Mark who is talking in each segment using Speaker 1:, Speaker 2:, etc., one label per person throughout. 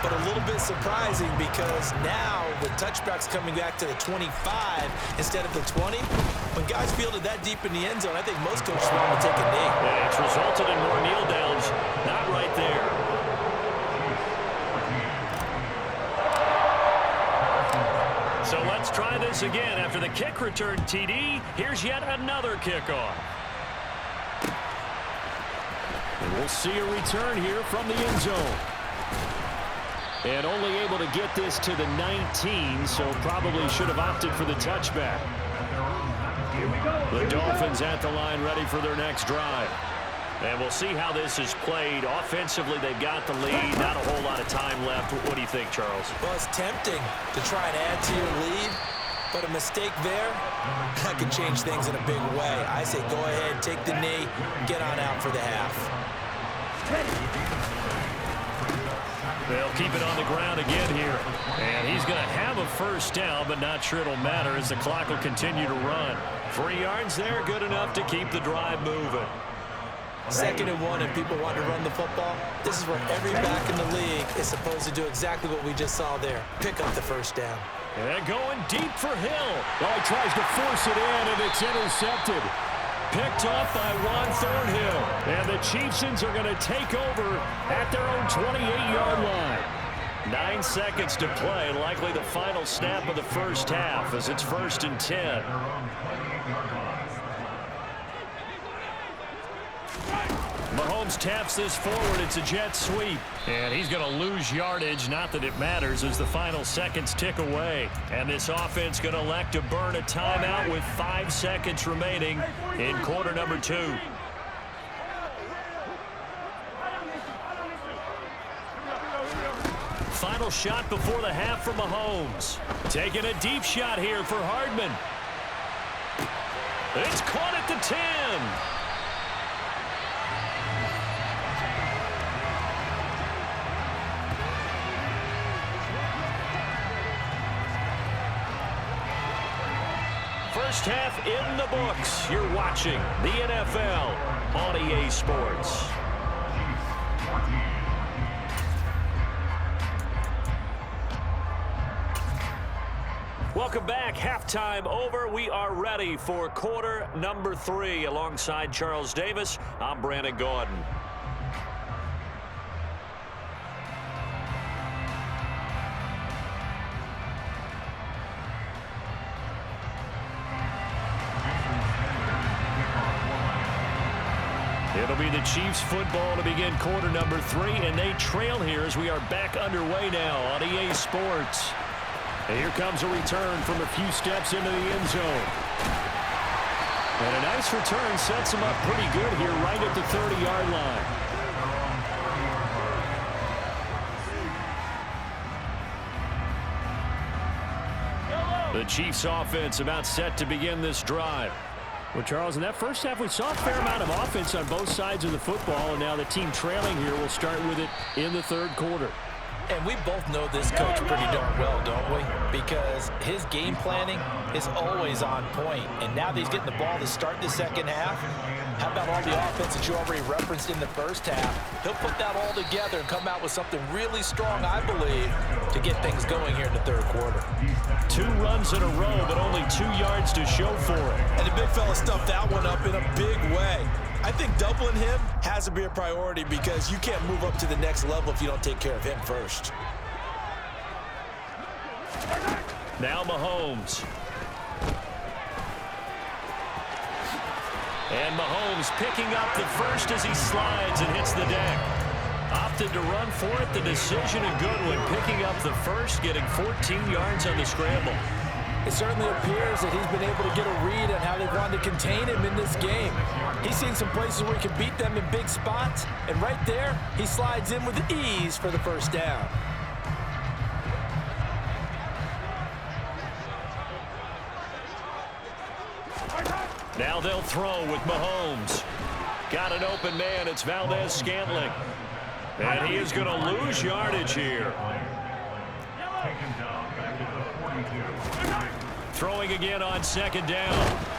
Speaker 1: but a little bit surprising because now the touchback's coming back to the 25 instead of the 20. When guys fielded that deep in the end zone, I think most coaches want to take a knee.
Speaker 2: Yeah, it's resulted in more kneel downs. Not right there. So let's try this again. After the kick return TD, here's yet another kickoff. And we'll see a return here from the end zone. And only able to get this to the 19, so probably should have opted for the touchback. The Dolphins at the line ready for their next drive. And we'll see how this is played. Offensively, they've got the lead. Not a whole lot of time left. What do you think, Charles?
Speaker 1: Well, it's tempting to try and add to your lead, but a mistake there, that can change things in a big way. I say go ahead, take the knee, get on out for the half.
Speaker 2: They'll keep it on the ground again here. And he's going to have a first down, but not sure it'll matter as the clock will continue to run. 3 yards there, good enough to keep the drive moving.
Speaker 1: 2nd and 1, and people want to run the football. This is where every back in the league is supposed to do exactly what we just saw there. Pick up the first down.
Speaker 2: And going deep for Hill.
Speaker 3: Well, he tries to force it in, and it's intercepted.
Speaker 2: Picked off by Juan Thornhill. And the Chieftains are going to take over at their own 28-yard line. 9 seconds to play. Likely the final snap of the first half as it's 1st and 10. Mahomes taps this forward. It's a jet sweep. And he's going to lose yardage. Not that it matters as the final seconds tick away. And this offense going to elect to burn a timeout with 5 seconds remaining in quarter number 2. Final shot before the half for Mahomes. Taking a deep shot here for Hardman. It's caught at the 10. First half in the books. You're watching the NFL on EA Sports. Welcome back. Halftime over. We are ready for quarter number 3. Alongside Charles Davis, I'm Brandon Gaudin. It'll be the Chiefs football to begin quarter number 3, and they trail here as we are back underway now on EA Sports. And here comes a return from a few steps into the end zone. And a nice return sets him up pretty good here right at the 30-yard line. The Chiefs offense about set to begin this drive. Well, Charles, in that first half, we saw a fair amount of offense on both sides of the football, and now the team trailing here will start with it in the third quarter.
Speaker 1: And we both know this coach pretty darn well, don't we? Because his game planning is always on point. And now that he's getting the ball to start the second half, how about all the offense that you already referenced in the first half? He'll put that all together and come out with something really strong, I believe, to get things going here in the third quarter.
Speaker 2: 2 runs in a row, but only 2 yards to show for it.
Speaker 1: And the big fella stuffed that one up in a big way. I think doubling him has to be a priority because you can't move up to the next level if you don't take care of him first.
Speaker 2: Now Mahomes. And Mahomes picking up the first as he slides and hits the deck. Opted to run for it. The decision a good one. Picking up the first, getting 14 yards on the scramble.
Speaker 1: It certainly appears that he's been able to get a read on how they've wanted to contain him in this game. He's seen some places where he can beat them in big spots, and right there, he slides in with ease for the first down.
Speaker 2: Now they'll throw with Mahomes. Got an open man. It's Valdez-Scantling. And he is going to lose yardage here. Throwing again on second down.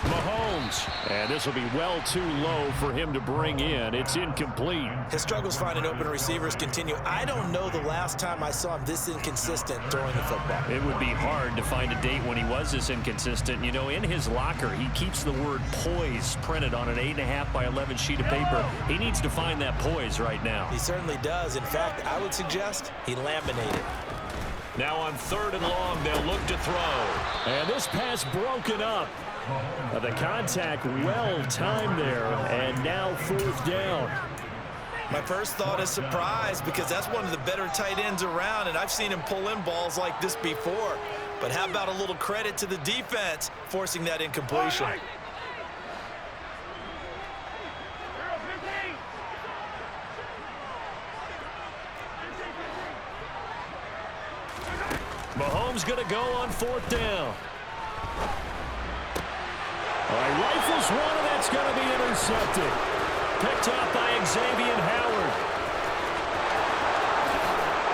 Speaker 2: Mahomes. And this will be well too low for him to bring in. It's incomplete.
Speaker 1: His struggles finding open receivers continue. I don't know the last time I saw him this inconsistent throwing the football.
Speaker 2: It would be hard to find a date when he was this inconsistent. You know, in his locker, he keeps the word poise printed on an 8.5 by 11 sheet of paper. He needs to find that poise right now.
Speaker 1: He certainly does. In fact, I would suggest he laminated.
Speaker 2: Now on 3rd and long, they'll look to throw. And this pass broken up. The contact well timed there, and now 4th down.
Speaker 1: My first thought is surprise, because that's one of the better tight ends around, and I've seen him pull in balls like this before. But how about a little credit to the defense forcing that incompletion?
Speaker 2: Mahomes going to go on 4th down. Rifles one, and that's going to be intercepted. Picked up by Xavier Howard.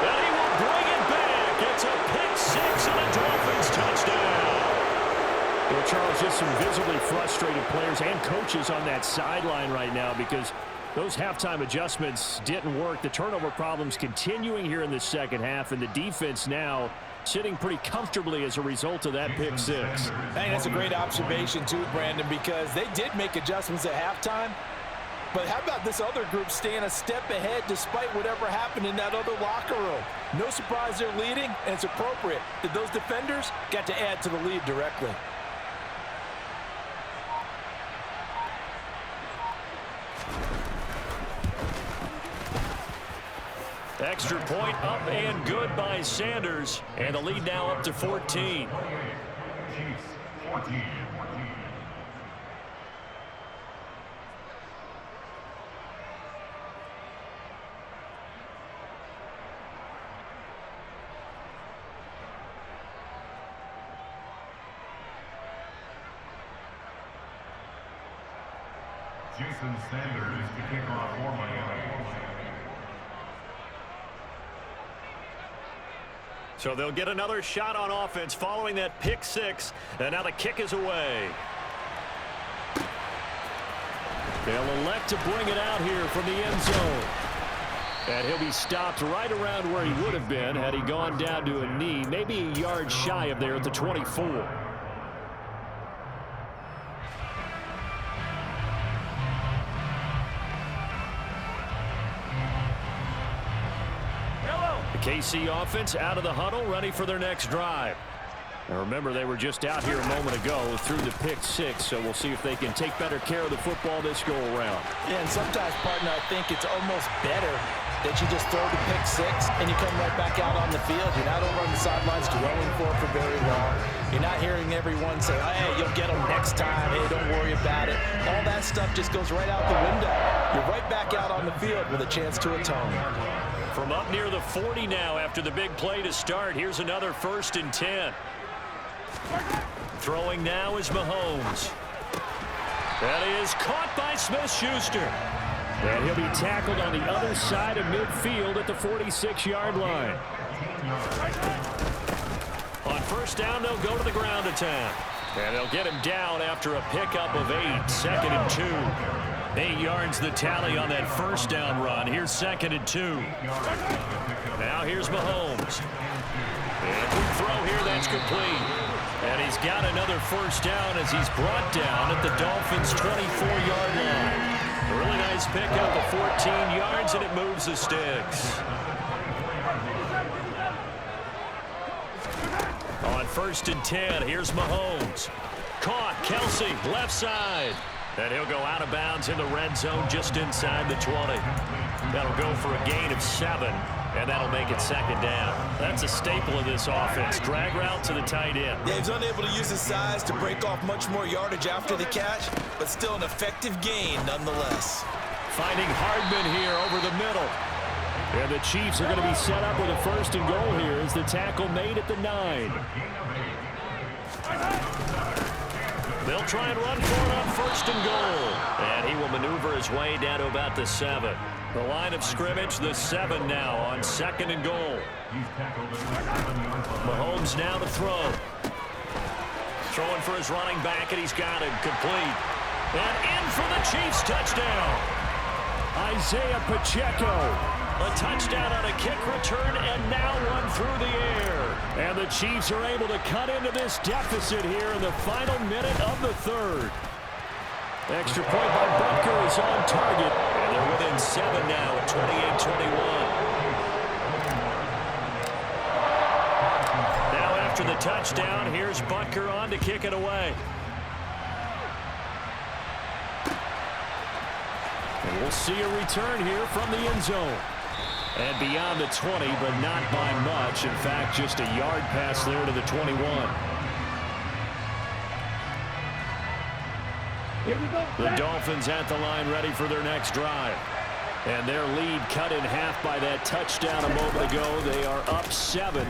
Speaker 2: And he will bring it back. It's a pick 6 and a Dolphins touchdown. Well, Charles, just some visibly frustrated players and coaches on that sideline right now because those halftime adjustments didn't work. The turnover problems continuing here in the second half, and the defense now sitting pretty comfortably as a result of that pick 6.
Speaker 1: Hey, that's a great observation too, Brandon, because they did make adjustments at halftime. But how about this other group staying a step ahead despite whatever happened in that other locker room? No surprise they're leading, and it's appropriate that those defenders got to add to the lead directly.
Speaker 2: Extra point up and good by Sanders. And the lead now up to 14.
Speaker 4: Jason Sanders to kick off for Miami.
Speaker 2: So they'll get another shot on offense following that pick 6. And now the kick is away. They'll elect to bring it out here from the end zone. And he'll be stopped right around where he would have been had he gone down to a knee, maybe a yard shy of there at the 24. KC offense out of the huddle, ready for their next drive. Now remember, they were just out here a moment ago through the pick 6, so we'll see if they can take better care of the football this go around.
Speaker 1: Yeah, and sometimes, partner, I think it's almost better that you just throw the pick 6 and you come right back out on the field. You're not over on the sidelines dwelling for very long. You're not hearing everyone say, hey, you'll get them next time. Hey, don't worry about it. All that stuff just goes right out the window. You're right back out on the field with a chance to atone.
Speaker 2: From up near the 40 now after the big play to start. Here's another 1st and 10. Throwing now is Mahomes. That is caught by Smith-Schuster. And he'll be tackled on the other side of midfield at the 46-yard line. On 1st down, they'll go to the ground attack. And they'll get him down after a pickup of 8, 2nd and 2. 8 yards the tally on that 1st down run. Here's 2nd and 2. Now here's Mahomes. And quick throw here, that's complete. And he's got another 1st down as he's brought down at the Dolphins' 24-yard line. A really nice pickup of 14 yards, and it moves the sticks. On 1st and 10, here's Mahomes. Caught, Kelsey, left side. And he'll go out of bounds in the red zone just inside the 20. That'll go for a gain of 7, and that'll make it 2nd down. That's a staple of this offense. Drag route to the tight end.
Speaker 1: Yeah, he's unable to use his size to break off much more yardage after the catch, but still an effective gain nonetheless.
Speaker 2: Finding Hardman here over the middle. And the Chiefs are going to be set up with a 1st and goal here as the tackle made at the 9. They'll try and run for it on 1st and goal. And he will maneuver his way down to about the 7. The line of scrimmage, the 7 now on 2nd and goal. Mahomes now to throw. throwing for his running back, and he's got him complete. And in for the Chiefs touchdown.
Speaker 3: Isaiah Pacheco.
Speaker 2: A touchdown on a kick return, and now one through the air.
Speaker 3: And the Chiefs are able to cut into this deficit here in the final minute of the third. Extra point by Butker is on target.
Speaker 2: And they're within 7 now at 28-21. Now after the touchdown, here's Butker on to kick it away.
Speaker 3: And we'll see a return here from the end zone. And beyond the 20, but not by much. In fact, just a yard pass there to the 21.
Speaker 2: The Dolphins at the line ready for their next drive.
Speaker 3: And their lead cut in half by that touchdown a moment ago. They are up 7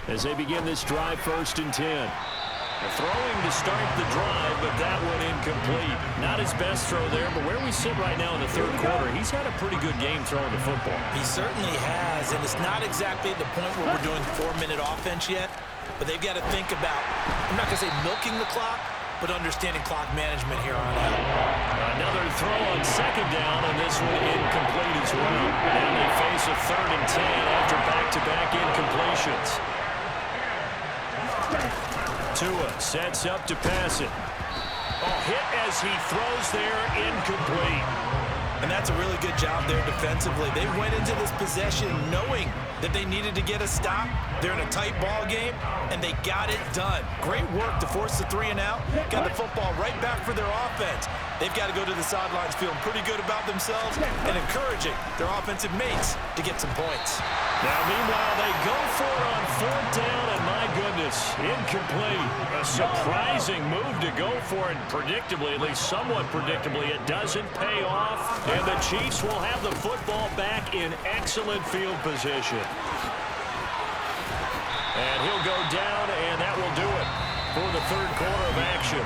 Speaker 3: as they begin this drive, 1st and 10.
Speaker 2: Throwing to start the drive, but that one incomplete. Not his best throw there, but where we sit right now in the third quarter, he's had a pretty good game throwing the football.
Speaker 1: He certainly has, and it's not exactly at the point where we're doing 4-minute offense yet, but they've got to think about, I'm not going to say milking the clock, but understanding clock management here on out.
Speaker 2: Another throw on 2nd down, and this one incomplete as well. And they face a 3rd and 10 after back-to-back incompletions. Tua sets up to pass it. Hit as he throws there, incomplete.
Speaker 1: And that's a really good job there defensively. They went into this possession knowing that they needed to get a stop. They're in a tight ball game, and they got it done. Great work to force the 3 and out. Got the football right back for their offense. They've got to go to the sidelines feeling pretty good about themselves and encouraging their offensive mates to get some points.
Speaker 2: Now, meanwhile, they go for it on 4th down, and my goodness, incomplete. A surprising move to go for it, predictably, at least somewhat predictably. It doesn't pay off, and the Chiefs will have the football back in excellent field position. And he'll go down, and that will do it for the third quarter of action.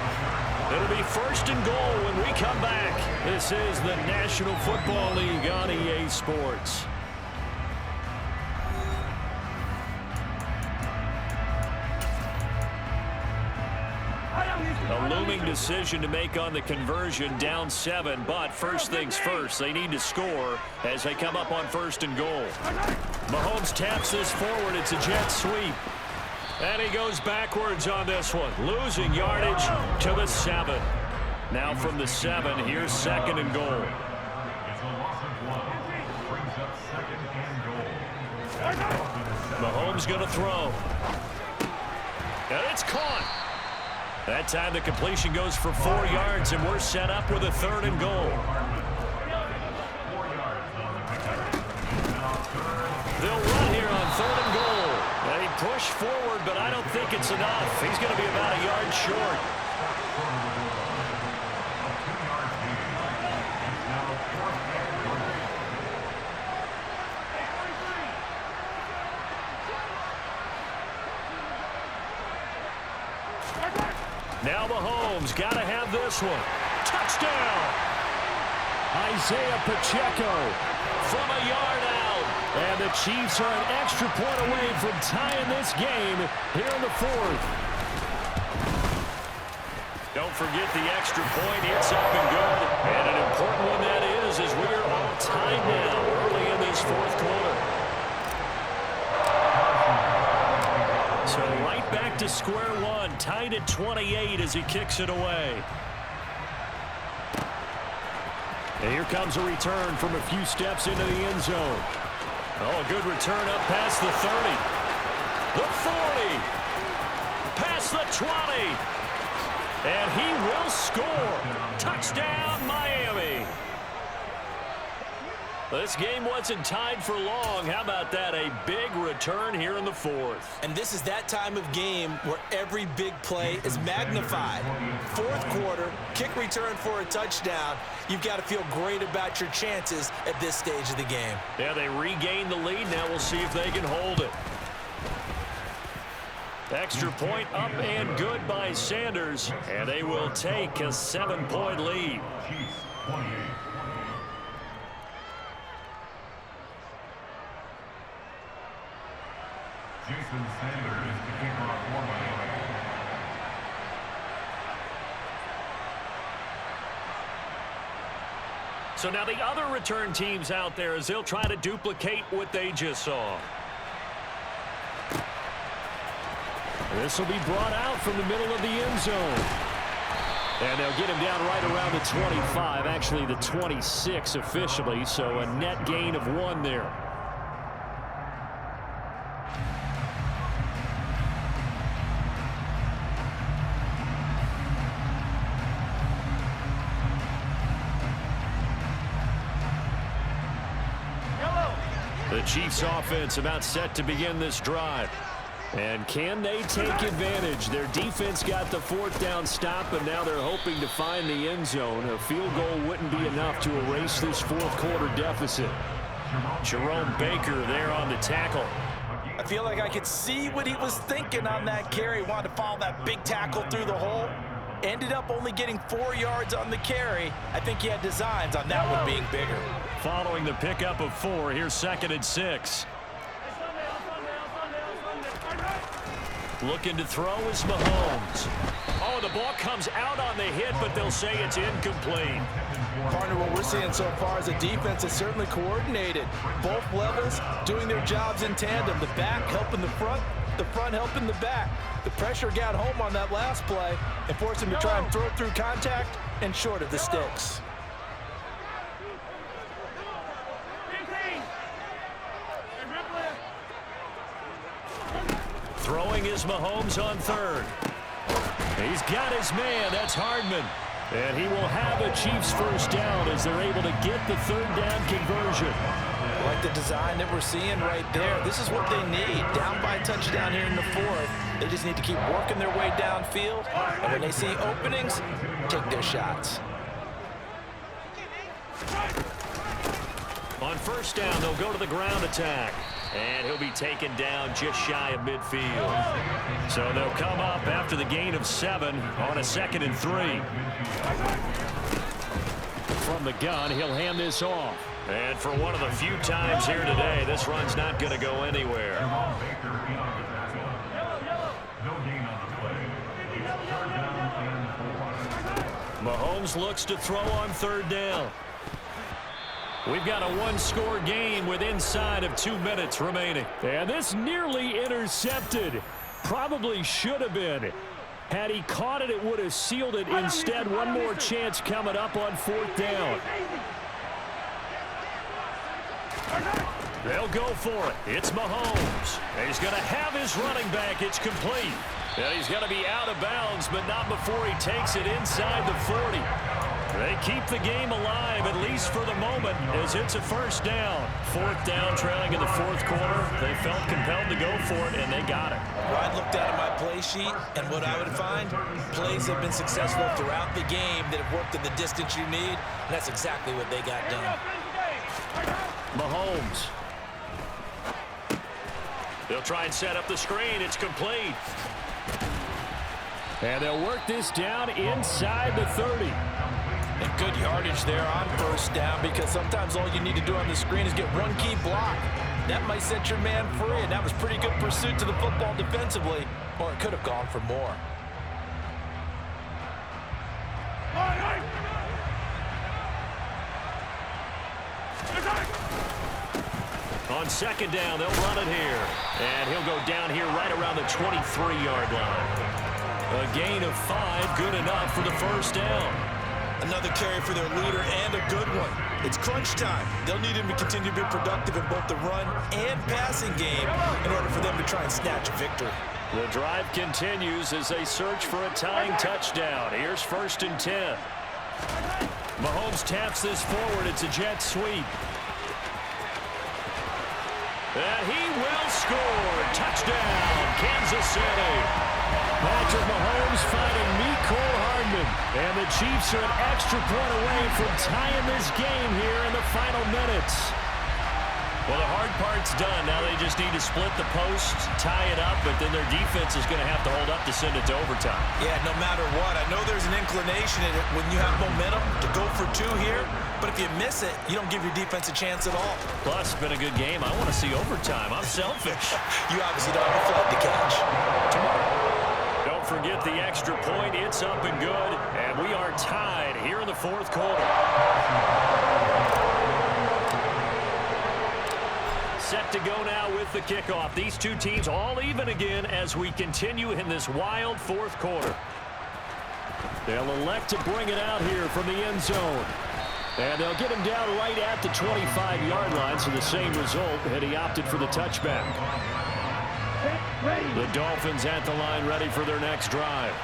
Speaker 2: It'll be 1st and goal when we come back. This is the National Football League on EA Sports. A looming decision to make on the conversion, down 7, but first things first, they need to score as they come up on 1st and goal. Mahomes taps this forward. It's a jet sweep. And he goes backwards on this one, losing yardage to the 7. Now from the 7, here's 2nd and goal.
Speaker 4: It's a loss of 1. Brings up 2nd and goal.
Speaker 2: Mahomes going to throw. And it's caught. That time the completion goes for 4 yards, and we're set up with a 3rd and goal. They'll run here on 3rd and goal. They push forward, but I don't think it's enough. He's going to be about a yard short. Now Mahomes got to have this one. Touchdown!
Speaker 3: Isaiah Pacheco
Speaker 2: From a yard out.
Speaker 3: And the Chiefs are an extra point away from tying this game here in the 4th.
Speaker 2: Don't forget the extra point. It's up and good. And an important one that is, as we are all tied now early in this 4th quarter. So right back to square one, tied at 28 as he kicks it away.
Speaker 3: And here comes a return from a few steps into the end zone.
Speaker 2: Oh, a good return up past the 30. The 40. Past the 20. And he will score. Touchdown, Miami. This game wasn't tied for long. How about that? A big return here in the 4th.
Speaker 1: And this is that time of game where every big play is magnified. 4th quarter, kick return for a touchdown. You've got to feel great about your chances at this stage of the game.
Speaker 2: Yeah, they regained the lead. Now we'll see if they can hold it. Extra point up and good by Sanders. And they will take a 7-point lead.
Speaker 4: Chiefs 28. Jason Sanders to kick off for Miami.
Speaker 3: So now the other return teams out there as they'll try to duplicate what they just saw. This will be brought out from the middle of the end zone. And they'll get him down right around the 25, actually the 26 officially, so a net gain of 1 there. The Chiefs offense about set to begin this drive. And can they take advantage? Their defense got the 4th down stop, and now they're hoping to find the end zone. A field goal wouldn't be enough to erase this 4th quarter deficit. Jerome Baker there on the tackle.
Speaker 1: I feel like I could see what he was thinking on that carry. Wanted to follow that big tackle through the hole. Ended up only getting 4 yards on the carry. I think he had designs on that one being bigger.
Speaker 3: Following the pickup of 4, here's 2nd and 6. Looking to throw is Mahomes. Oh, the ball comes out on the hit, but they'll say it's incomplete.
Speaker 1: Partner, what we're seeing so far is a defense is certainly coordinated. Both levels doing their jobs in tandem. The back helping the front helping the back. The pressure got home on that last play and forced him to try and throw through contact and short of the sticks.
Speaker 3: Throwing is Mahomes on 3rd. He's got his man. That's Hardman. And he will have a Chiefs 1st down as they're able to get the 3rd down conversion.
Speaker 1: Like the design that we're seeing right there. This is what they need. Down by a touchdown here in the 4th. They just need to keep working their way downfield. And when they see openings, take their shots.
Speaker 3: On 1st down, they'll go to the ground attack. And he'll be taken down just shy of midfield. So they'll come up after the gain of 7 on a 2nd and 3. From the gun, he'll hand this off. And for one of the few times here today, this run's not going to go anywhere. Mahomes looks to throw on 3rd down. We've got a 1-score game with inside of 2 minutes remaining. And this nearly intercepted. Probably should have been. Had he caught it, it would have sealed it. Instead, one more chance coming up on 4th down. They'll go for it. It's Mahomes. He's going to have his running back. It's complete. And he's going to be out of bounds, but not before he takes it inside the 40. They keep the game alive, at least for the moment, as it's a 1st down. 4th down, trailing in the 4th quarter. They felt compelled to go for it, and they got it.
Speaker 1: Well, I looked at my play sheet, and what I would find, plays have been successful throughout the game that have worked in the distance you need, and that's exactly what they got done.
Speaker 3: Mahomes. They'll try and set up the screen. It's complete. And they'll work this down inside the 30.
Speaker 1: And good yardage there on 1st down, because sometimes all you need to do on the screen is get one key block. That might set your man free, and that was pretty good pursuit to the football defensively, or it could have gone for more.
Speaker 3: On 2nd down, they'll run it here. And he'll go down here right around the 23-yard line. A gain of 5, good enough for the 1st down.
Speaker 1: Another carry for their leader, and a good one. It's crunch time. They'll need him to continue to be productive in both the run and passing game in order for them to try and snatch a victory.
Speaker 3: The drive continues as they search for a tying touchdown. Here's 1st and 10. Mahomes taps this forward. It's a jet sweep. And he will score. Touchdown, Kansas City. Patrick Mahomes finding Mecole Hardman. And the Chiefs are an extra point away from tying this game here in the final minutes. Well, the hard part's done. Now they just need to split the post, tie it up, but then their defense is going to have to hold up to send it to overtime.
Speaker 1: Yeah, no matter what. I know there's an inclination in it when you have momentum to go for 2 here, but if you miss it, you don't give your defense a chance at all.
Speaker 3: Plus, it's been a good game. I want to see overtime. I'm selfish.
Speaker 1: You obviously don't have a flight to catch.
Speaker 3: Don't forget the extra point. It's up and good, and we are tied here in the fourth quarter. Set to go now with the kickoff. These two teams all even again as we continue in this wild fourth quarter. They'll elect to bring it out here from the end zone. And they'll get him down right at the 25-yard line, so the same result, and he opted for the touchback. The Dolphins at the line ready for their next drive.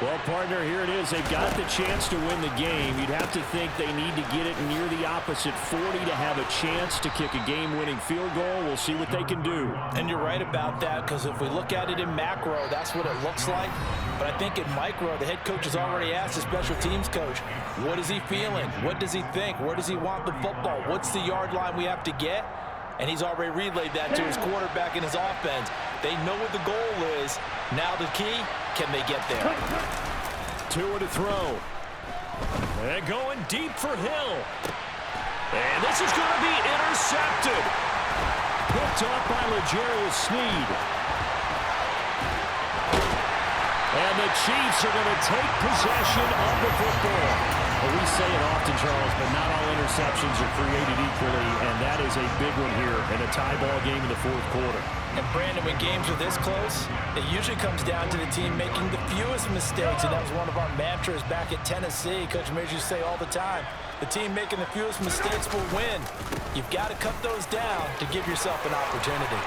Speaker 3: Well, partner, here it is. They've got the chance to win the game. You'd have to think they need to get it near the opposite 40 to have a chance to kick a game-winning field goal. We'll see what they can do.
Speaker 1: And you're right about that, because if we look at it in macro, that's what it looks like. But I think in micro, the head coach has already asked the special teams coach, what is he feeling? What does he think? Where does he want the football? What's the yard line we have to get? And he's already relayed that to his quarterback and his offense. They know what the goal is. Now the key, can they get there?
Speaker 3: Two to throw. And going deep for Hill. And this is going to be intercepted. Picked off by L'Jarius Sneed. And the Chiefs are going to take possession of the football. Well, we say it often, Charles, but not all interceptions are created equally, and that is a big one here in a tie ball game in the fourth quarter.
Speaker 1: And, Brandon, when games are this close, it usually comes down to the team making the fewest mistakes, and that was one of our mantras back at Tennessee. Coach Mears used to say all the time, the team making the fewest mistakes will win. You've got to cut those down to give yourself an opportunity.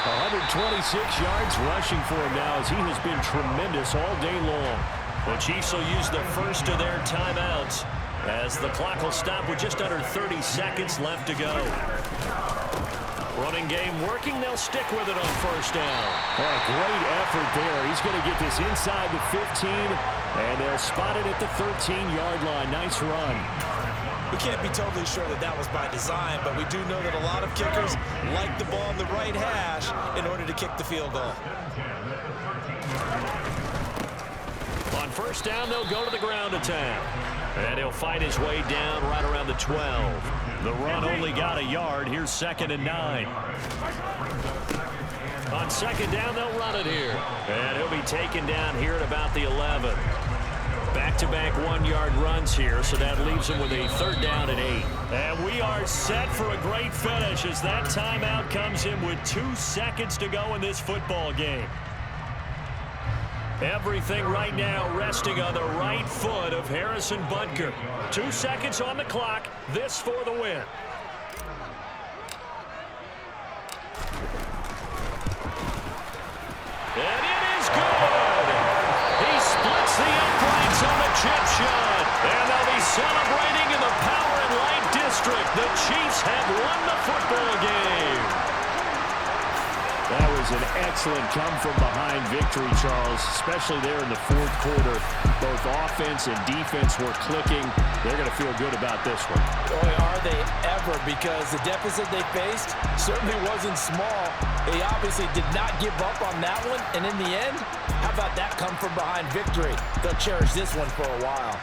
Speaker 3: 126 yards rushing for him now as he has been tremendous all day long. The Chiefs will use the first of their timeouts as the clock will stop with just under 30 seconds left to go. Running game working. They'll stick with it on first down.
Speaker 2: Oh, great effort there. He's going to get this inside the 15, and they'll spot it at the 13-yard line. Nice run.
Speaker 5: We can't be totally sure that that was by design, but we do know that a lot of kickers like the ball in the right hash in order to kick the field goal.
Speaker 3: On first down, they'll go to the ground attack. And he'll fight his way down right around the 12. The run only got a yard. Here's 2nd and 9. On second down, they'll run it here. And he'll be taken down here at about the 11. Back-to-back 1-yard runs here, so that leaves him with a 3rd down and 8. And we are set for a great finish as that timeout comes in with 2 seconds to go in this football game. Everything right now resting on the right foot of Harrison Butker. 2 seconds on the clock. This for the win. And it is good. He splits the uprights on the chip shot. And they'll be celebrating in the Power and Light District. The Chiefs have won the football game.
Speaker 2: That was an excellent come-from-behind victory, Charles, especially there in the fourth quarter. Both offense and defense were clicking. They're going to feel good about this one.
Speaker 1: Boy, are they ever, because the deficit they faced certainly wasn't small. They obviously did not give up on that one, and in the end, how about that come-from-behind victory? They'll cherish this one for a while.